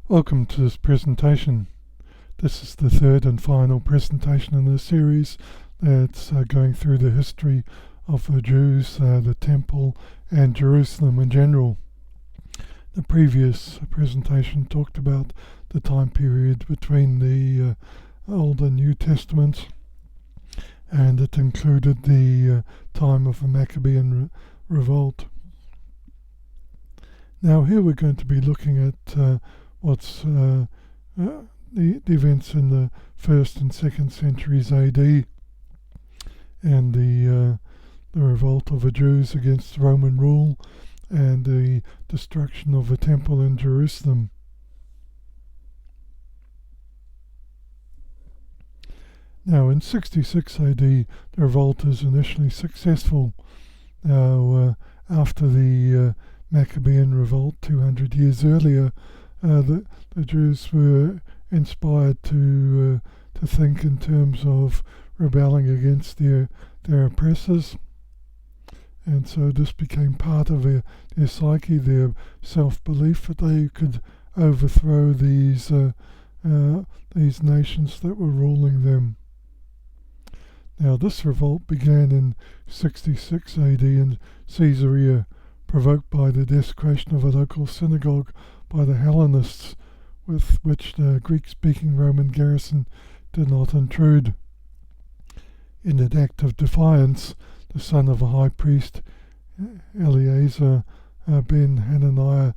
Welcome to this presentation. This is the third and final presentation in the series that's going through the history of the Jews, the Temple, and Jerusalem in general. The previous presentation talked about the time period between the Old and New Testaments, and it included the time of the Maccabean Revolt. Now here we're going to be looking at what's the events in the 1st and 2nd centuries AD, and the revolt of the Jews against Roman rule and the destruction of the temple in Jerusalem. Now in 66 AD the revolt is initially successful. Now after the Maccabean revolt 200 years earlier, the Jews were inspired to think in terms of rebelling against their oppressors, and so this became part of their psyche, their self-belief that they could overthrow these nations that were ruling them. Now this revolt began in 66 AD in Caesarea, provoked by the desecration of a local synagogue by the Hellenists, with which the Greek-speaking Roman garrison did not intrude. In an act of defiance, the son of a high priest, Eleazar ben Hananiah,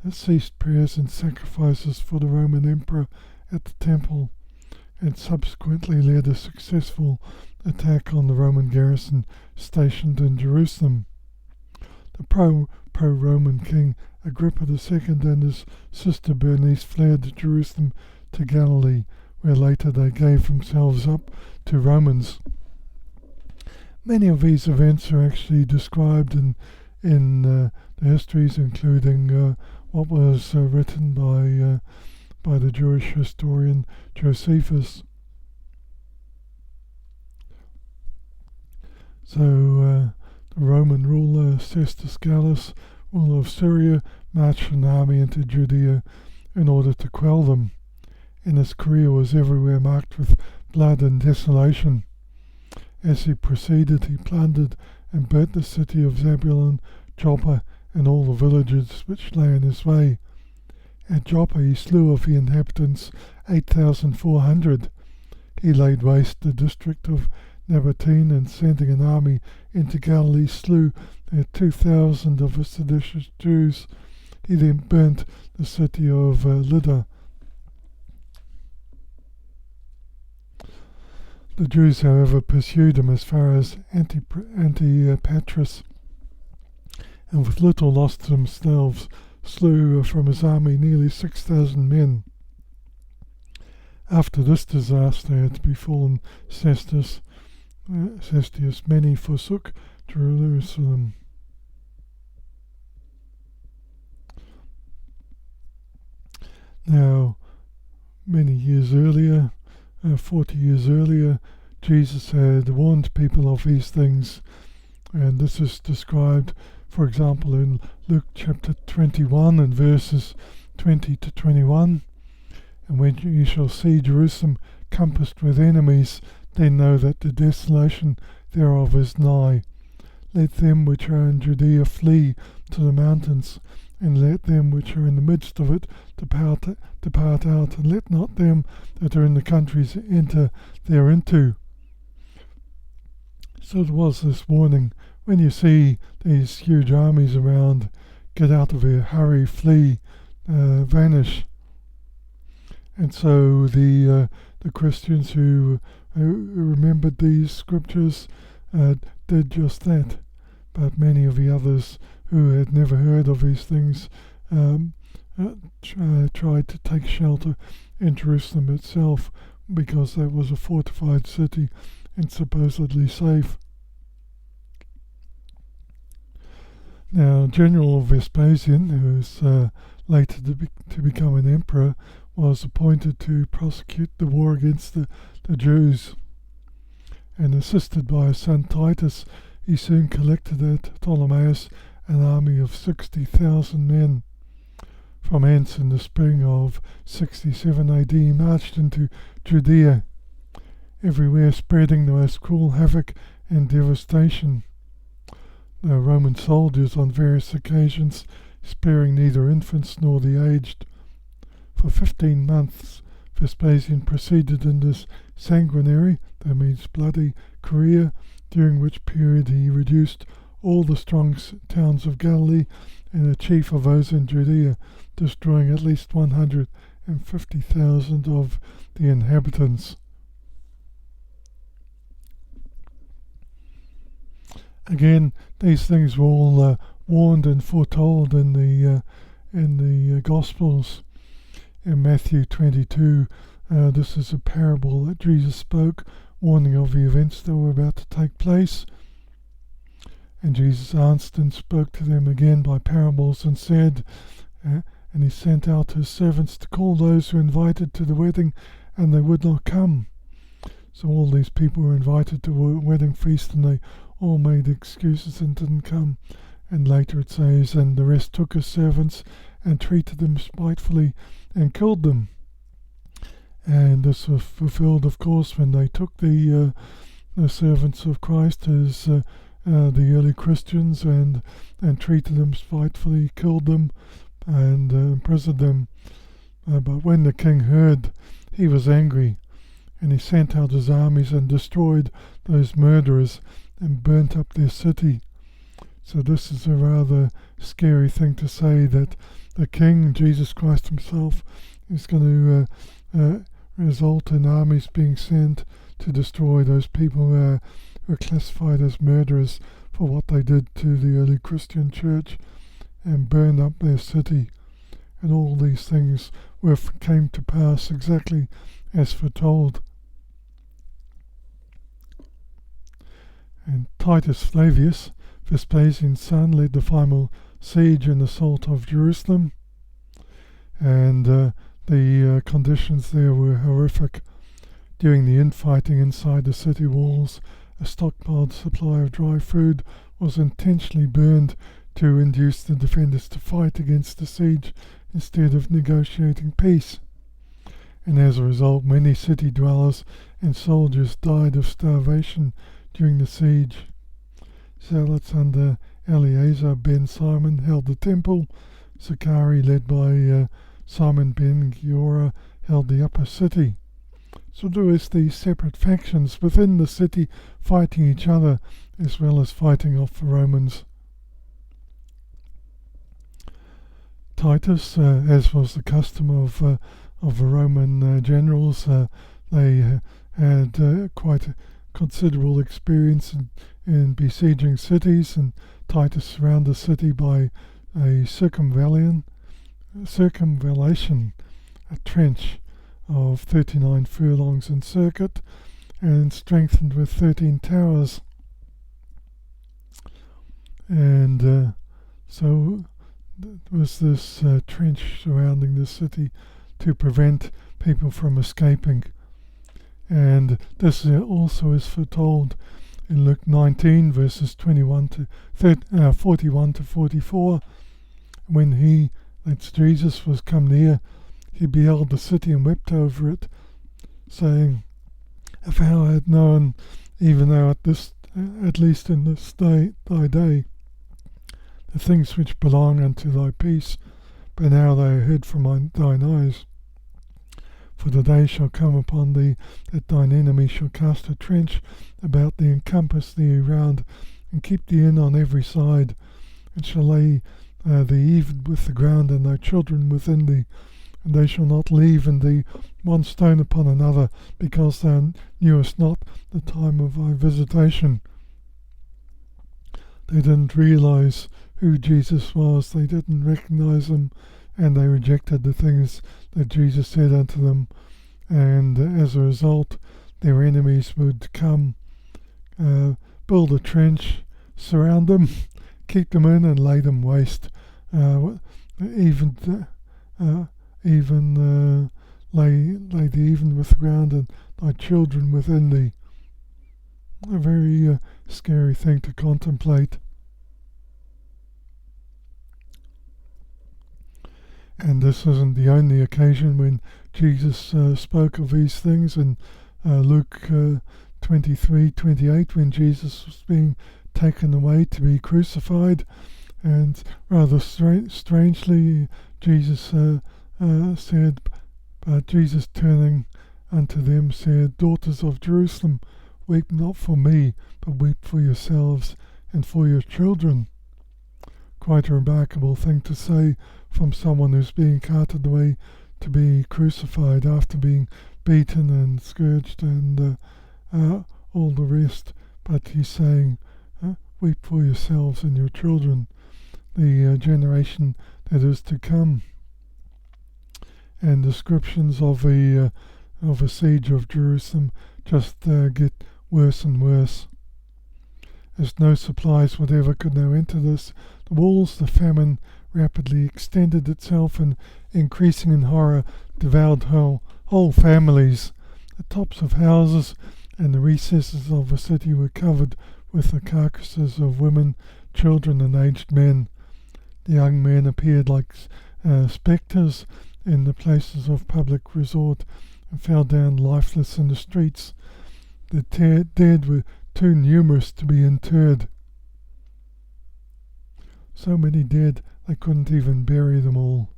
ceased prayers and sacrifices for the Roman emperor at the temple, and subsequently led a successful attack on the Roman garrison stationed in Jerusalem. The pro-Roman king Agrippa II and his sister Bernice fled to Jerusalem to Galilee, where later they gave themselves up to Romans. Many of these events are actually described in the histories, including what was written by the Jewish historian Josephus. So the Roman ruler Cestus Gallus, ruler of Syria, marched an army into Judea in order to quell them, and his career was everywhere marked with blood and desolation. As he proceeded, he plundered and burnt the city of Zebulun, Joppa, and all the villages which lay in his way. At Joppa he slew of the inhabitants 8,400. He laid waste the district of Nabatene, and sending an army into Galilee slew 2,000 of the seditious Jews. He then burnt the city of Lydda. The Jews, however, pursued him as far as Antipatris, and with little loss to themselves slew from his army nearly 6,000 men. After this disaster had befallen Cestius, many forsook Jerusalem. Now, many years earlier, 40 years earlier, Jesus had warned people of these things, and this is described, for example, in Luke chapter 21 and verses 20 to 21. And when you shall see Jerusalem compassed with enemies, then know that the desolation thereof is nigh. Let them which are in Judea flee to the mountains, and let them which are in the midst of it depart out, and let not them that are in the countries enter thereinto. So there was this warning: when you see these huge armies around, get out of here, hurry, flee, vanish. And so the Christians who remembered these scriptures did just that, but many of the others who had never heard of these things tried to take shelter in Jerusalem itself, because that was a fortified city and supposedly safe. Now, General Vespasian, who was later to become an emperor, was appointed to prosecute the war against the Jews, and assisted by his son Titus, he soon collected at Ptolemais an army of 60,000 men. From hence, in the spring of 67 AD, he marched into Judea, everywhere spreading the most cruel havoc and devastation. The Roman soldiers, on various occasions, sparing neither infants nor the aged. For 15 months, Vespasian proceeded in this sanguinary, that means bloody, career, during which period he reduced all the strong towns of Galilee and the chief of those in Judea, destroying at least 150,000 of the inhabitants. Again, these things were all warned and foretold in the Gospels. In Matthew 22, this is a parable that Jesus spoke, warning of the events that were about to take place. And Jesus answered and spoke to them again by parables and said, and he sent out his servants to call those who invited to the wedding, and they would not come. So all these people were invited to a wedding feast, and they all made excuses and didn't come. And later it says, and the rest took his servants and treated them spitefully and killed them. And this was fulfilled, of course, when they took the servants of Christ as the early Christians and treated them spitefully, killed them, and imprisoned them. But when the king heard, he was angry, and he sent out his armies and destroyed those murderers and burnt up their city. So this is a rather scary thing to say, that the king, Jesus Christ himself, is going to result in armies being sent to destroy those people who are classified as murderers for what they did to the early Christian church and burn up their city. And all these things came to pass exactly as foretold. And Titus Flavius, Vespasian's son, led the final siege and assault of Jerusalem, and the conditions there were horrific. During the infighting inside the city walls, a stockpiled supply of dry food was intentionally burned to induce the defenders to fight against the siege instead of negotiating peace. And as a result, many city dwellers and soldiers died of starvation during the siege. Zealots under Eleazar ben Simon held the temple. Zachari, led by Simon ben Giora, held the upper city. So there is these separate factions within the city fighting each other as well as fighting off the Romans. Titus, as was the custom of the Roman generals, they had quite a considerable experience in besieging cities, and Titus surrounded the city by a circumvallation, a trench of 39 furlongs in circuit and strengthened with 13 towers. And so there was this trench surrounding the city to prevent people from escaping. And this also is foretold in Luke 19 verses 41 to 41 to 44. When that's Jesus, was come near, he beheld the city and wept over it, saying, if thou had known, even thou at least in this day, thy day, the things which belong unto thy peace, but now they are hid from thine eyes. For the day shall come upon thee that thine enemy shall cast a trench about thee, and compass thee round, and keep thee in on every side, and shall lay thee even with the ground, and thy children within thee, and they shall not leave in thee one stone upon another, because thou knewest not the time of thy visitation. They didn't realize who Jesus was. They didn't recognize him, and they rejected the things that Jesus said unto them. And as a result, their enemies would come, build a trench, surround them, keep them in, and lay them waste. Even lay thee even with the ground, and thy children within thee. A very scary thing to contemplate. And this isn't the only occasion when Jesus spoke of these things. In Luke 23:28, when Jesus was being taken away to be crucified, and rather strangely, Jesus said, but Jesus turning unto them said, Daughters of Jerusalem, weep not for me, but weep for yourselves and for your children. Quite a remarkable thing to say from someone who's being carted away to be crucified after being beaten and scourged and all the rest. But he's saying, weep for yourselves and your children, the generation that is to come. And descriptions of a siege of Jerusalem just get worse and worse. As no supplies whatever could now enter the walls, the famine rapidly extended itself and, increasing in horror, devoured whole families. The tops of houses and the recesses of the city were covered with the carcasses of women, children, and aged men. The young men appeared like spectres in the places of public resort and fell down lifeless in the streets. The dead were too numerous to be interred. So many dead they couldn't even bury them all.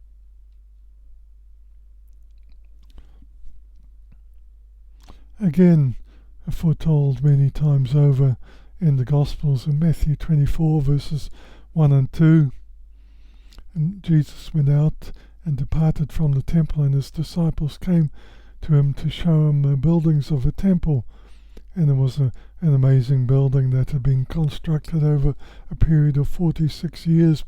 Again, foretold many times over in the Gospels in Matthew 24 verses 1 and 2. And Jesus went out and departed from the temple, and his disciples came to him to show him the buildings of the temple. And it was an amazing building that had been constructed over a period of 46 years,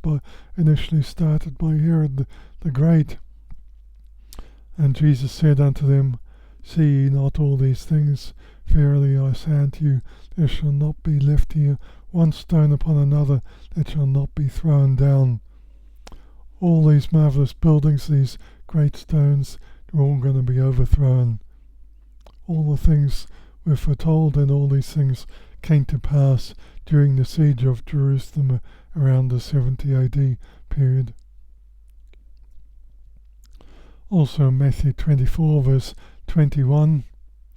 initially started by Herod the Great. And Jesus said unto them, See ye not all these things? Verily I say unto you, there shall not be left here one stone upon another that shall not be thrown down. All these marvellous buildings, these great stones, they're all going to be overthrown. All the things were foretold, and all these things came to pass during the siege of Jerusalem around the 70 AD period. Also in Matthew 24 verse 21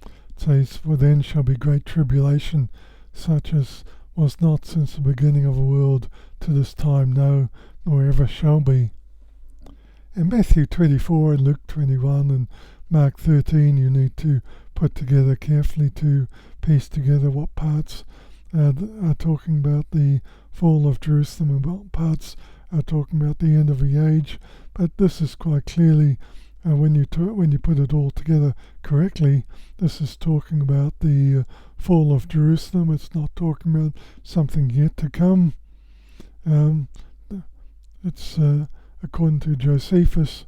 it says, For then shall be great tribulation, such as was not since the beginning of the world to this time, no, nor ever shall be. In Matthew 24 and Luke 21 and Mark 13 you need to put together carefully to piece together what parts are talking about the fall of Jerusalem and what parts are talking about the end of the age. But this is quite clearly, when you put it all together correctly, this is talking about the fall of Jerusalem. It's not talking about something yet to come. It's according to Josephus,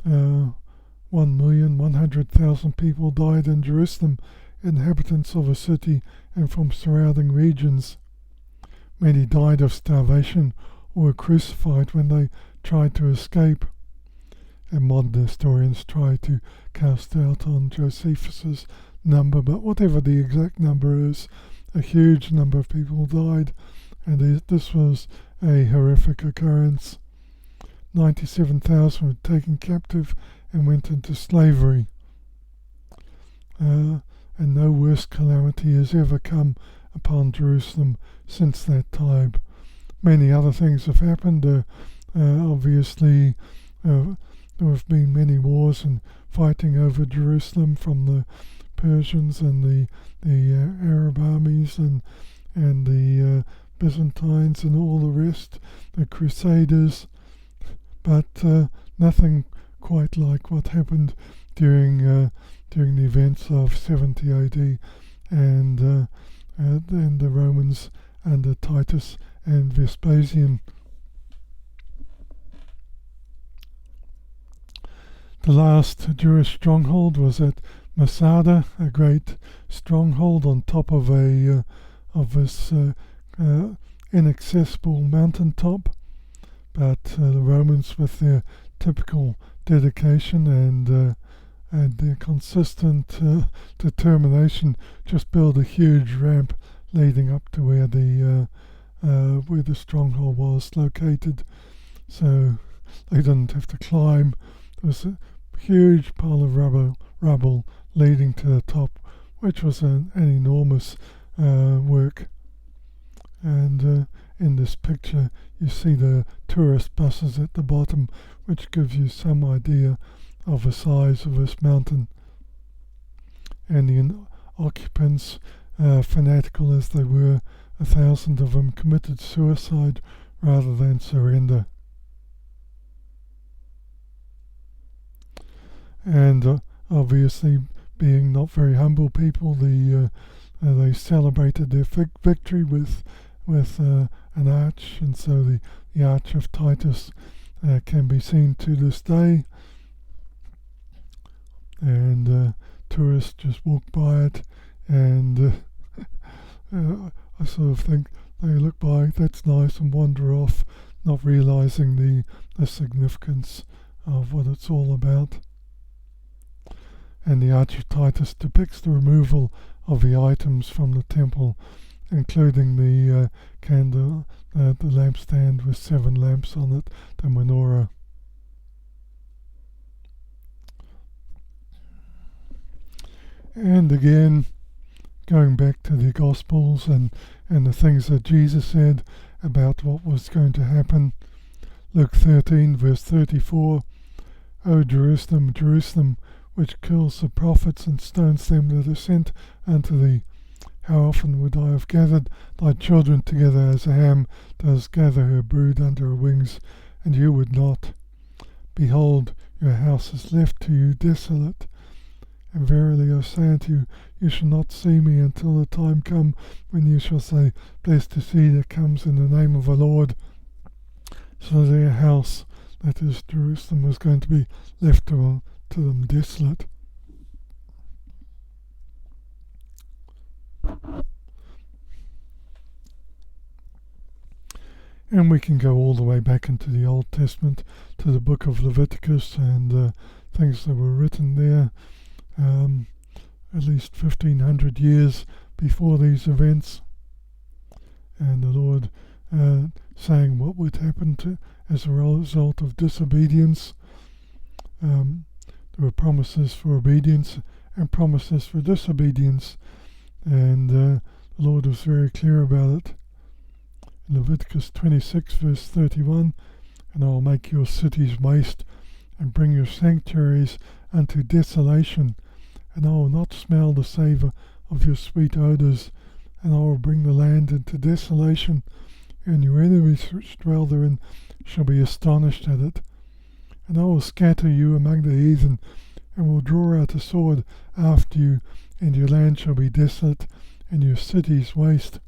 1,100,000 people died in Jerusalem, inhabitants of a city and from surrounding regions. Many died of starvation or were crucified when they tried to escape. And modern historians try to cast doubt on Josephus's number, but whatever the exact number is, a huge number of people died, and this was a horrific occurrence. 97,000 were taken captive and went into slavery. And no worse calamity has ever come upon Jerusalem since that time. Many other things have happened. Obviously, there have been many wars and fighting over Jerusalem from the Persians and the Arab armies and the Byzantines and all the rest, the Crusaders, but nothing quite like what happened during the events of 70 AD and the Romans under Titus and Vespasian. The last Jewish stronghold was at Masada, a great stronghold on top of this inaccessible mountaintop. But the Romans, with their typical dedication and their consistent determination, just built a huge ramp leading up to where the stronghold was located. So they didn't have to climb. There was a huge pile of rubble leading to the top, which was an enormous work. And in this picture you see the tourist buses at the bottom, which gives you some idea of the size of this mountain. And the occupants, fanatical as they were, 1,000 of them committed suicide rather than surrender. And obviously, being not very humble people, they celebrated their victory with an arch, and so the Arch of Titus can be seen to this day. And tourists just walk by it, and I sort of think they look by, that's nice, and wander off, not realizing the significance of what it's all about. And the Arch of Titus depicts the removal of the items from the temple, including the candle, the lampstand with 7 lamps on it, the menorah. And again, going back to the Gospels and the things that Jesus said about what was going to happen. Luke 13, verse 34, O Jerusalem, Jerusalem, which kills the prophets and stones them that are sent unto thee, how often would I have gathered thy children together as a ham does gather her brood under her wings, and you would not. Behold, your house is left to you desolate. And verily I say unto you, you shall not see me until the time come when you shall say, Blessed is he that comes in the name of the Lord. So their house, that is Jerusalem, was going to be left to them desolate. And we can go all the way back into the Old Testament to the book of Leviticus and things that were written there at least 1,500 years before these events. And the Lord saying what would happen as a result of disobedience. There were promises for obedience and promises for disobedience, and the Lord was very clear about it. In Leviticus 26 verse 31, and I will make your cities waste, and bring your sanctuaries unto desolation, and I will not smell the savour of your sweet odours, and I will bring the land into desolation, and your enemies which dwell therein shall be astonished at it. And I will scatter you among the heathen, and will draw out a sword after you, and your land shall be desolate, and your cities waste.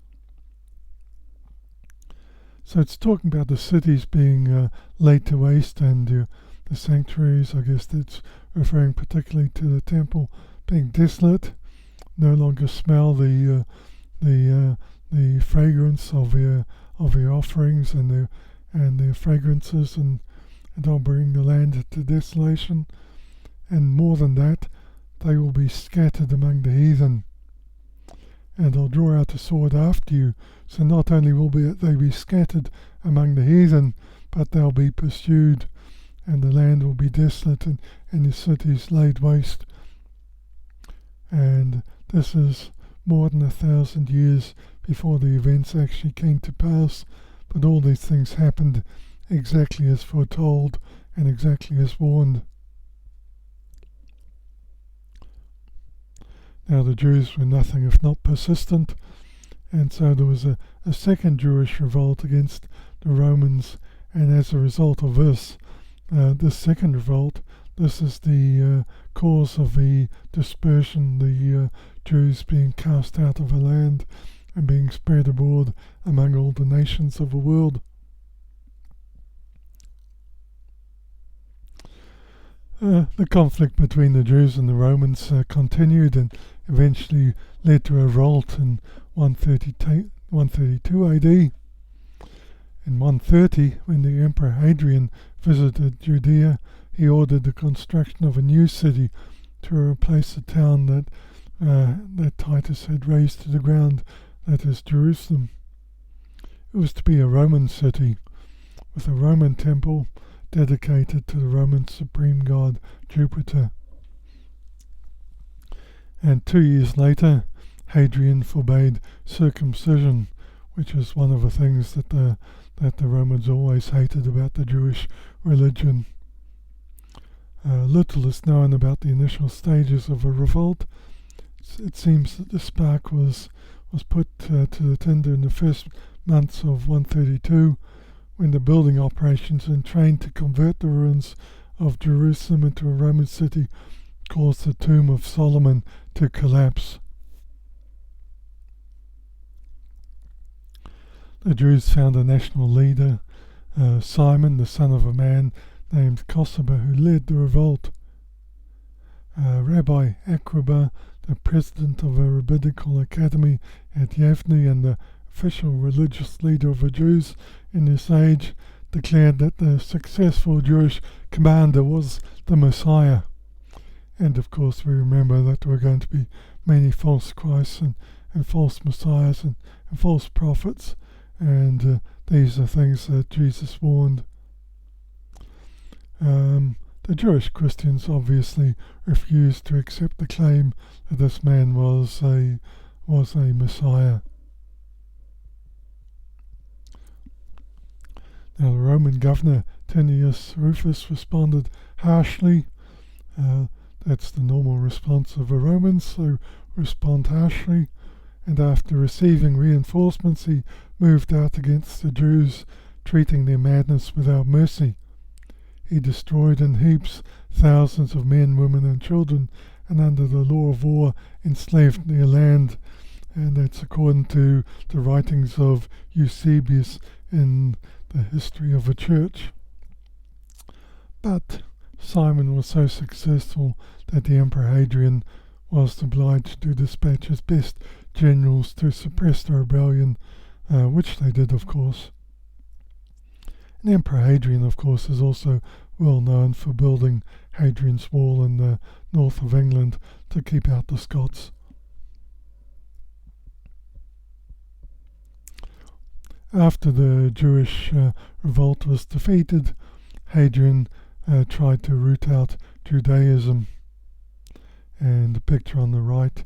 So it's talking about the cities being laid to waste, and the sanctuaries. I guess that's referring particularly to the temple being desolate, no longer smell the fragrance of their offerings and their fragrances, and I'll bring the land into desolation. And more than that, they will be scattered among the heathen. And I'll draw out a sword after you. So not only will they be scattered among the heathen, but they'll be pursued, and the land will be desolate, and the cities laid waste. And this is more than 1,000 years before the events actually came to pass, but all these things happened exactly as foretold and exactly as warned. Now the Jews were nothing if not persistent, and so there was a second Jewish revolt against the Romans, and as a result of this second revolt, this is the cause of the dispersion, the Jews being cast out of the land and being spread abroad among all the nations of the world. The conflict between the Jews and the Romans continued and eventually led to a revolt in 132 AD. In 130, when the Emperor Hadrian visited Judea, he ordered the construction of a new city to replace the town that Titus had razed to the ground, that is Jerusalem. It was to be a Roman city, with a Roman temple, dedicated to the Roman supreme god Jupiter. And 2 years later, Hadrian forbade circumcision, which is one of the things that the Romans always hated about the Jewish religion. Little is known about the initial stages of a revolt. It seems that the spark was put to the tinder in the first months of 132, when the building operations and trained to convert the ruins of Jerusalem into a Roman city caused the tomb of Solomon to collapse. The Jews found a national leader, Simon, the son of a man named Kosiba, who led the revolt. Rabbi Aquiba, the president of a rabbinical academy at Yavne and the official religious leader of the Jews in this age, declared that the successful Jewish commander was the Messiah. And of course we remember that there were going to be many false Christs and false Messiahs and false prophets, and these are things that Jesus warned. The Jewish Christians obviously refused to accept the claim that this man was a Messiah. Now the Roman governor Tinius Rufus responded harshly. That's the normal response of the Romans, so respond harshly. And after receiving reinforcements, he moved out against the Jews, treating their madness without mercy. He destroyed in heaps thousands of men, women and children, and under the law of war enslaved their land. And that's according to the writings of Eusebius in the history of the church. But Simon was so successful that the Emperor Hadrian was obliged to dispatch his best generals to suppress the rebellion, which they did, of course. And Emperor Hadrian, of course, is also well known for building Hadrian's Wall in the north of England to keep out the Scots. After the Jewish revolt was defeated, Hadrian tried to root out Judaism. And the picture on the right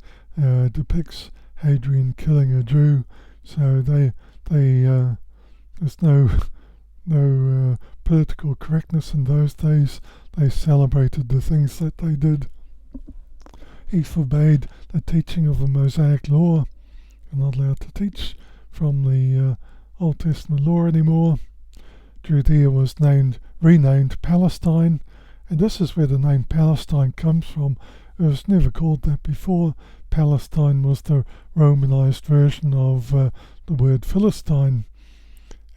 depicts Hadrian killing a Jew. So there's no political correctness in those days. They celebrated the things that they did. He forbade the teaching of the Mosaic law. You're not allowed to teach from the Old Testament law anymore. Judea was renamed Palestine, and this is where the name Palestine comes from. It was never called that before. Palestine was the Romanized version of the word Philistine,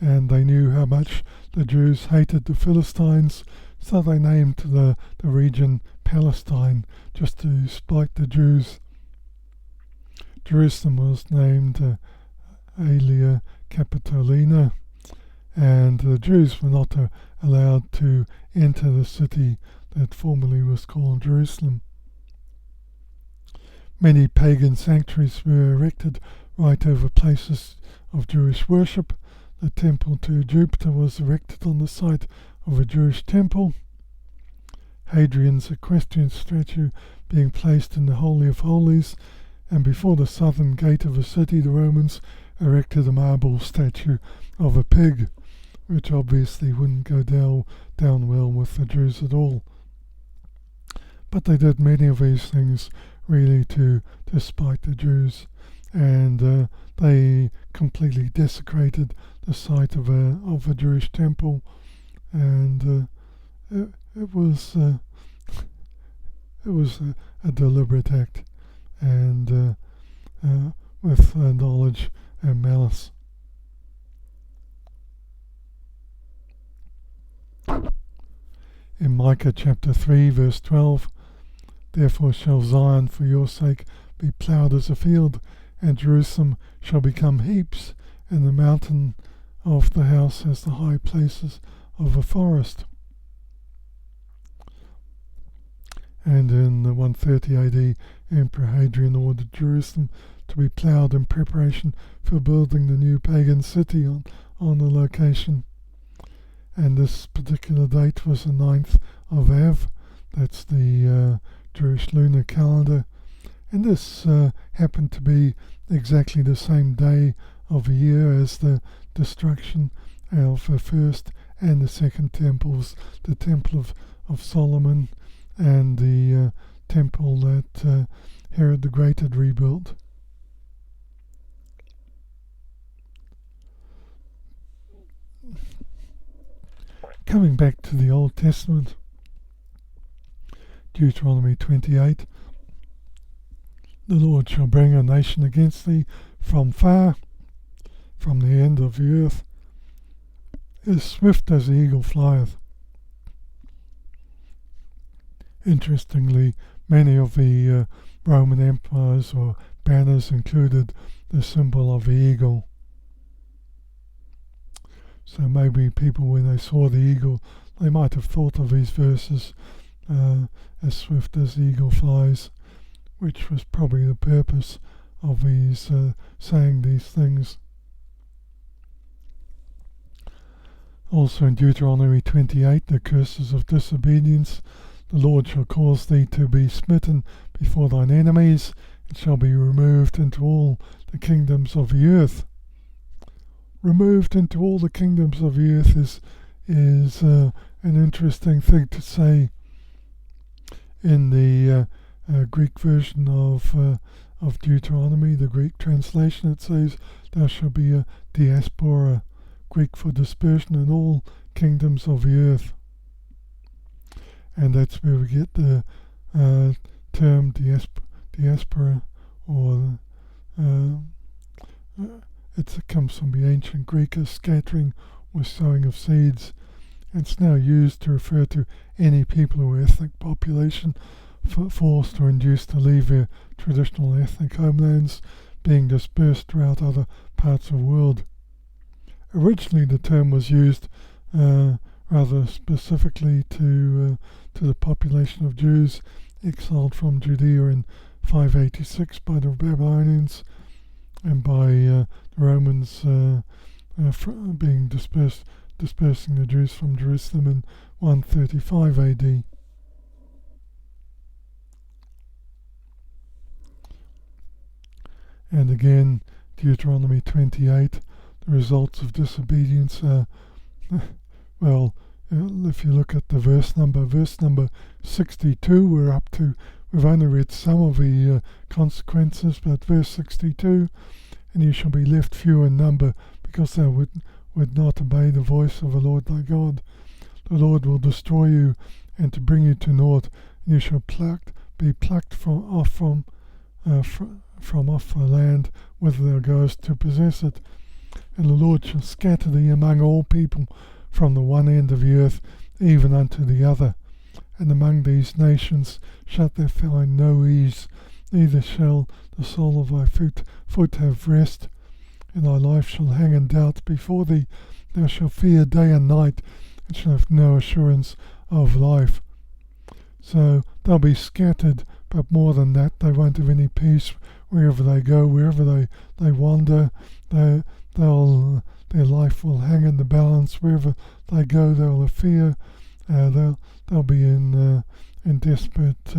and they knew how much the Jews hated the Philistines, so they named the region Palestine just to spite the Jews. Jerusalem was named Aelia Capitolina, and the Jews were not allowed to enter the city that formerly was called Jerusalem. Many pagan sanctuaries were erected right over places of Jewish worship. The temple to Jupiter was erected on the site of a Jewish temple. Hadrian's equestrian statue being placed in the Holy of Holies, and before the southern gate of the city the Romans erected a marble statue of a pig, which obviously wouldn't go down well with the Jews at all. But they did many of these things really to spite the Jews, and they completely desecrated the site of a Jewish temple, and it was a deliberate act, and with knowledge and malice. In Micah chapter 3 verse 12, therefore shall Zion for your sake be ploughed as a field, and Jerusalem shall become heaps, and the mountain of the house as the high places of a forest. And in 130 AD, Emperor Hadrian ordered Jerusalem to be ploughed in preparation for building the new pagan city on the location. and this particular date was the 9th of Av. That's the Jewish lunar calendar, and this happened to be exactly the same day of the year as the destruction of the first and the second temples, the Temple of Solomon and the temple that Herod the Great had rebuilt. Coming back to the Old Testament, Deuteronomy 28, the Lord shall bring a nation against thee from far, from the end of the earth, as swift as the eagle flieth. Interestingly, many of the Roman empires or banners included the symbol of the eagle. So maybe people, when they saw the eagle, they might have thought of these verses, as swift as the eagle flies, which was probably the purpose of these saying these things. Also in Deuteronomy 28, the curses of disobedience. The Lord shall cause thee to be smitten before thine enemies, and shall be removed into all the kingdoms of the earth. Removed into all the kingdoms of the earth is an interesting thing to say. In the Greek version of Deuteronomy, the Greek translation, it says, "Thou shalt be a diaspora," Greek for dispersion, in all kingdoms of the earth. And that's where we get the term diaspora, or it comes from the ancient Greek as scattering or sowing of seeds. It's now used to refer to any people or ethnic population forced or induced to leave their traditional ethnic homelands, being dispersed throughout other parts of the world. Originally, the term was used rather specifically to the population of Jews exiled from Judea in 586 by the Babylonians, and by the Romans being dispersing the Jews from Jerusalem in 135 AD. And again, Deuteronomy 28, the results of disobedience are, if you look at the verse number 62, we've only read some of the consequences, but verse 62, "And you shall be left few in number, because thou would not obey the voice of the Lord thy God. The Lord will destroy you, and to bring you to naught, and you shall be plucked from off the land whither thou goest to possess it. And the Lord shall scatter thee among all people, from the one end of the earth even unto the other. And among these nations shalt thou find no ease, neither shall the sole of thy foot have rest. And thy life shall hang in doubt before thee. Thou shalt fear day and night, and shalt have no assurance of life." So they'll be scattered, but more than that, they won't have any peace wherever they go, wherever they wander. Their life will hang in the balance. Wherever they go, they'll have fear. They'll be in desperate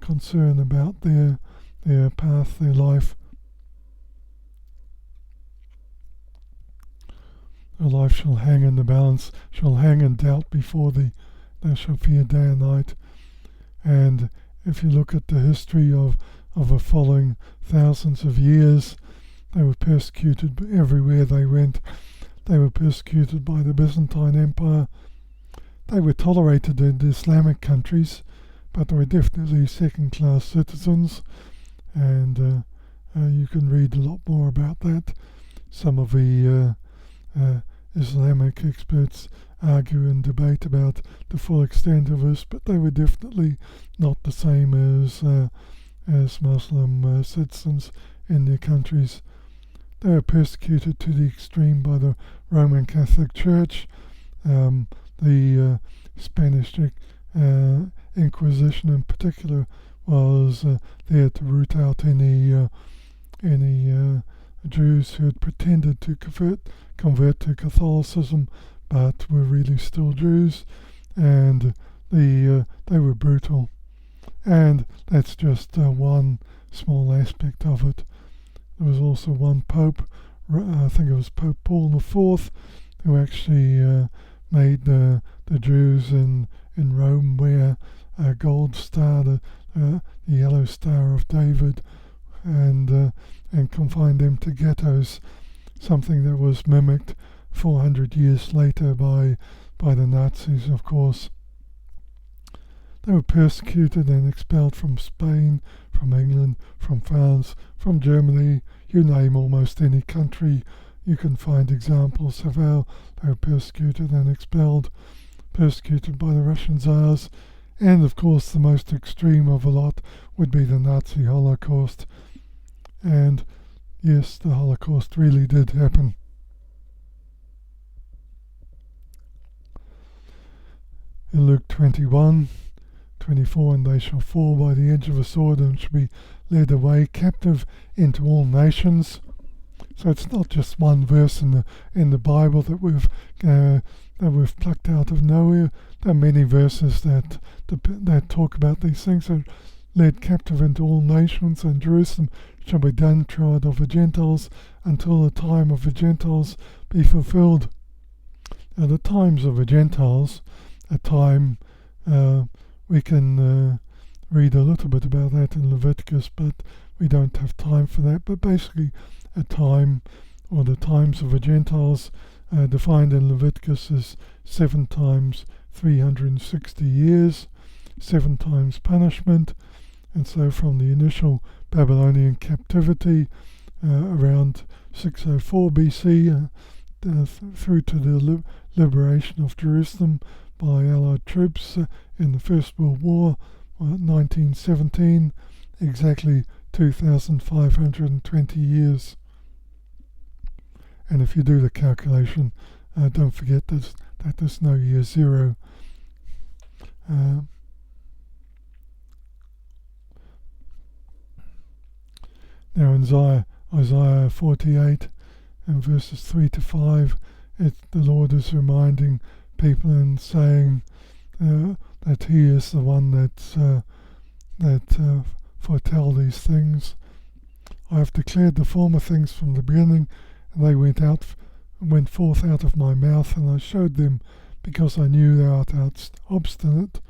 concern about their path, their life. Their life shall hang in the balance, shall hang in doubt before thee. Thou shalt fear day and night. And if you look at the history of the following thousands of years, they were persecuted everywhere they went. They were persecuted by the Byzantine Empire. They were tolerated in the Islamic countries, but they were definitely second-class citizens, and you can read a lot more about that. Some of the Islamic experts argue and debate about the full extent of this, but they were definitely not the same as Muslim citizens in their countries. They were persecuted to the extreme by the Roman Catholic Church. The Spanish Inquisition in particular was there to root out any Jews who had pretended to convert to Catholicism, but were really still Jews, and they were brutal. And that's just one small aspect of it. There was also one pope, I think it was Pope Paul IV, who actually made the Jews in Rome wear a gold star, the yellow Star of David, and confined them to ghettos, something that was mimicked 400 years later by the Nazis, of course. They were persecuted and expelled from Spain, from England, from France, from Germany. You name almost any country, you can find examples of how they were persecuted and expelled, persecuted by the Russian Tsars. And of course the most extreme of a lot would be the Nazi Holocaust. And yes, the Holocaust really did happen. In Luke 21:24, and they shall fall by the edge of a sword and shall be led away captive into all nations. So it's not just one verse in the Bible that we've plucked out of nowhere. There are many verses that talk about these things. Are led captive into all nations, and Jerusalem shall be downtrodden of the Gentiles until the time of the Gentiles be fulfilled. Now the times of the Gentiles, a time we can read a little bit about that in Leviticus, but we don't have time for that. But basically a time, or the times of the Gentiles, defined in Leviticus as 7 times 360 years, 7 times punishment. And so from the initial Babylonian captivity around 604 BC through to the liberation of Jerusalem by Allied troops in the First World War, 1917, exactly 2,520 years. And if you do the calculation, don't forget that there's no year zero. Now in Isaiah 48 and verses 3 to 5, the Lord is reminding people and saying that He is the one that foretell these things. I have declared the former things from the beginning, and they went forth out of my mouth, and I showed them, because I knew thou art obstinate.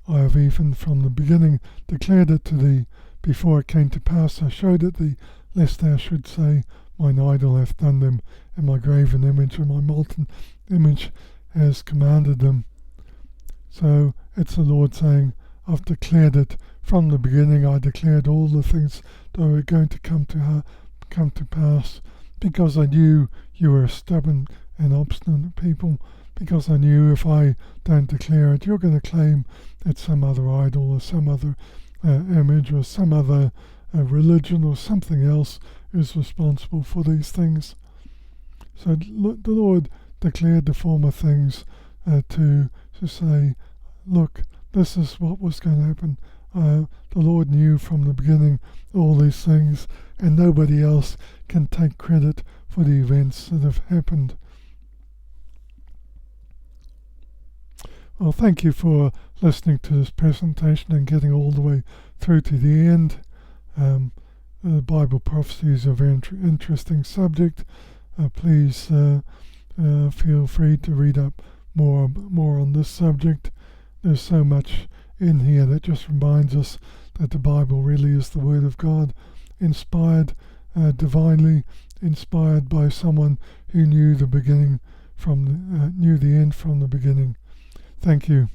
I have even from the beginning declared it to thee. Before it came to pass, I showed it thee, lest thou should say, mine idol hath done them, and my graven image and my molten image has commanded them. So it's the Lord saying, I've declared it from the beginning. I declared all the things that were going to come to pass, because I knew you were a stubborn and obstinate people, because I knew if I don't declare it, you're going to claim that some other idol or some other image or some other religion or something else is responsible for these things. So the Lord declared the former things to say, look, this is what was going to happen. The Lord knew from the beginning all these things, and nobody else can take credit for the events that have happened. Well, thank you for listening to this presentation and getting all the way through to the end. Bible prophecy is a very interesting subject. Please feel free to read up more on this subject. There's so much in here that just reminds us that the Bible really is the Word of God, inspired, divinely inspired by someone who knew the end from the beginning. Thank you.